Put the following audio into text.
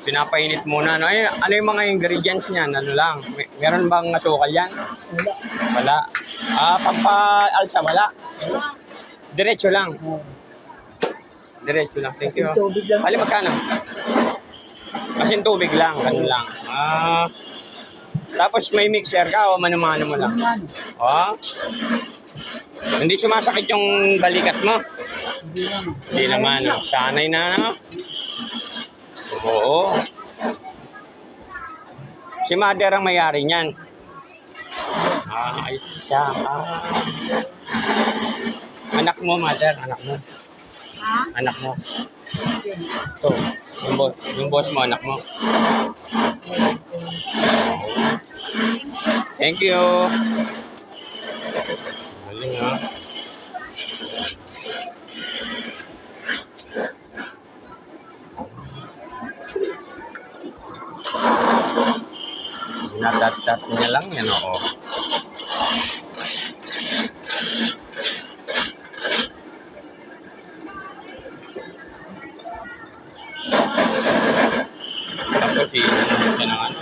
Pinapainit muna. No? Ano yung mga ingredients niyan? Ano lang? Meron bang asukal yan? Wala. Wala. Pampa-alsa, wala. Diretso lang. Diretso lang. Thank you. Kasing tubig lang. Ali, magkano? Kasing tubig lang. Ganun lang. Tapos may mixer ka o mano-mano mo lang? Yan. Hindi sumasakit yung balikat mo? Hindi naman. Hindi naman. Sanay na, no? Oo. Si Mother ang may-ari niyan. Ay, siya. Anak mo, Mother. Anak mo. Ha? Anak mo. Okay. Ito. Yung boss mo, anak mo. Thank you. Galing, ha? Natat-tat niya lang yan, oo. Tapos, siya ng ano.